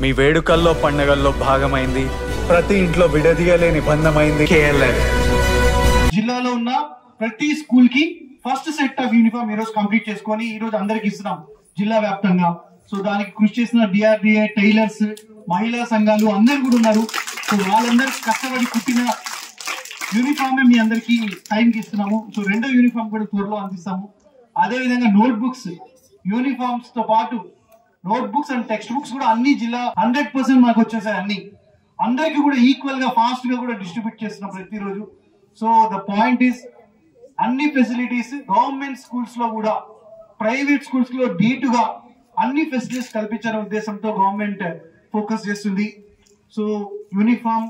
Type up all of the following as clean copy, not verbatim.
మీ వేడుకల్లో పండగల్లో భాగమైంది, ప్రతి ఇంట్లో విడదీయలేని బంధమైంది KLN. జిల్లాలో ఉన్న ప్రతి స్కూల్ కి ఫస్ట్ సెట్ ఆఫ్ యూనిఫామ్ ఈ రోజు కంప్లీట్ చేసుకొని ఈ రోజు అందరికి ఇస్తున్నాం జిల్లా వ్యాప్తంగా. సో దానికి కృషి చేసిన DRDA, టైలర్స్, మహిళా సంఘాలు అందరు కూడా ఉన్నారు. సో వాళ్ళందరూ కష్టపడి కుట్టిన యూనిఫామే మీ అందరికి టైంకి ఇస్తున్నాము. సో రెండో యూనిఫామ్ కూడా త్వరలో అందిస్తాము. అదే విధంగా నోట్ బుక్స్, యూనిఫామ్స్ తో పాటు note books and text books కూడా అన్ని జిల్లా 100% మాకు వచ్చేసాయి. అన్ని అందరికి కూడా ఈక్వల్ గా ఫాస్ట్ గా కూడా డిస్ట్రిబ్యూట్ చేస్తున్నాం ప్రతిరోజు. సో ద పాయింట్ ఈస్ అన్ని ఫెసిలిటీస్ గవర్నమెంట్ స్కూల్స్ లో కూడా ప్రైవేట్ స్కూల్స్ లో ధీటుగా అన్ని ఫెసిలిటీస్ కల్పించాలనే ఉద్దేశంతో గవర్నమెంట్ ఫోకస్ చేస్తుంది. So uniform,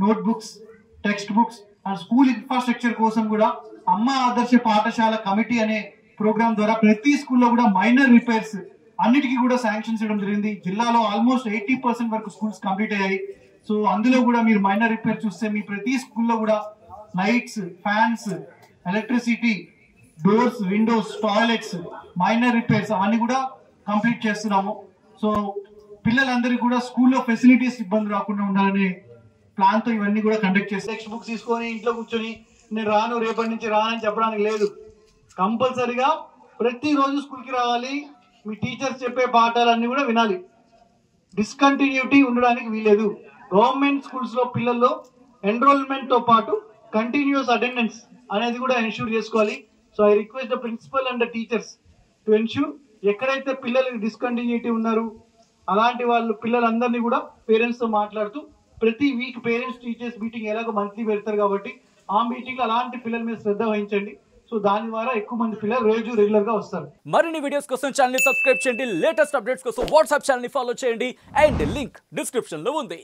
note books, text books and school infrastructure కోసం కూడా అమ్మ ఆదర్శ పాఠశాల కమిటీ అనే ప్రోగ్రామ్ ద్వారా ప్రతి స్కూల్లో కూడా మైనర్ రిపేర్స్ అన్నిటికీ కూడా శాంక్షన్ చేయడం జరిగింది. జిల్లాలో ఆల్మోస్ట్ 80% వరకు స్కూల్స్ కంప్లీట్ అయ్యాయి. సో అందులో కూడా మీరు మైనర్ రిపేర్ చూస్తే మీ ప్రతి స్కూల్లో కూడా lights, fans, electricity, doors, windows, toilets, minor repairs అవన్నీ కూడా కంప్లీట్ చేస్తున్నాము. సో పిల్లలందరికీ కూడా స్కూల్లో ఫెసిలిటీస్ ఇబ్బంది రాకుండా ఉండాలనే ప్లాన్ తో ఇవన్నీ కూడా కండక్ట్ చేస్తాం. టెక్స్ట్ బుక్స్ తీసుకొని ఇంట్లో కూర్చొని నేను రాను, రేపటి నుంచి రానని చెప్పడానికి లేదు. కంపల్సరీగా ప్రతిరోజు స్కూల్కి రావాలి. మీ టీచర్స్ చెప్పే పాఠాలన్నీ కూడా వినాలి. డిస్కంటిన్యూటీ ఉండడానికి వీలేదు. గవర్నమెంట్ స్కూల్స్ లో పిల్లల్లో ఎన్రోల్మెంట్ తో పాటు కంటిన్యూస్ అటెండెన్స్ అనేది కూడా ఎన్ష్యూర్ చేసుకోవాలి. So I request the principal and the teachers to ensure ఎక్కడైతే పిల్లలకి డిస్కంటిన్యూటీ ఉన్నారు అలాంటి వాళ్ళు పిల్లలందరినీ కూడా పేరెంట్స్ తో మాట్లాడుతూ ప్రతి వీక్ పేరెంట్స్ టీచర్స్ మీటింగ్ ఎలాగో మంత్లీ పెడతారు కాబట్టి ఆ మీటింగ్ లో అలాంటి పిల్లల మీద శ్రద్ధ వహించండి. సో దాని ద్వారా ఎక్కువ మంది పిల్లలు రోజు రెగ్యులర్ గా వస్తారు. మరిన్ని వీడియోస్ కోసం ఛానల్ ని సబ్స్క్రైబ్ చేయండి, లేటెస్ట్ అప్డేట్స్ కోసం వాట్సాప్ ఛానల్ ని ఫాలో చేయండి అండ్ లింక్ డిస్క్రిప్షన్ లో ఉంది.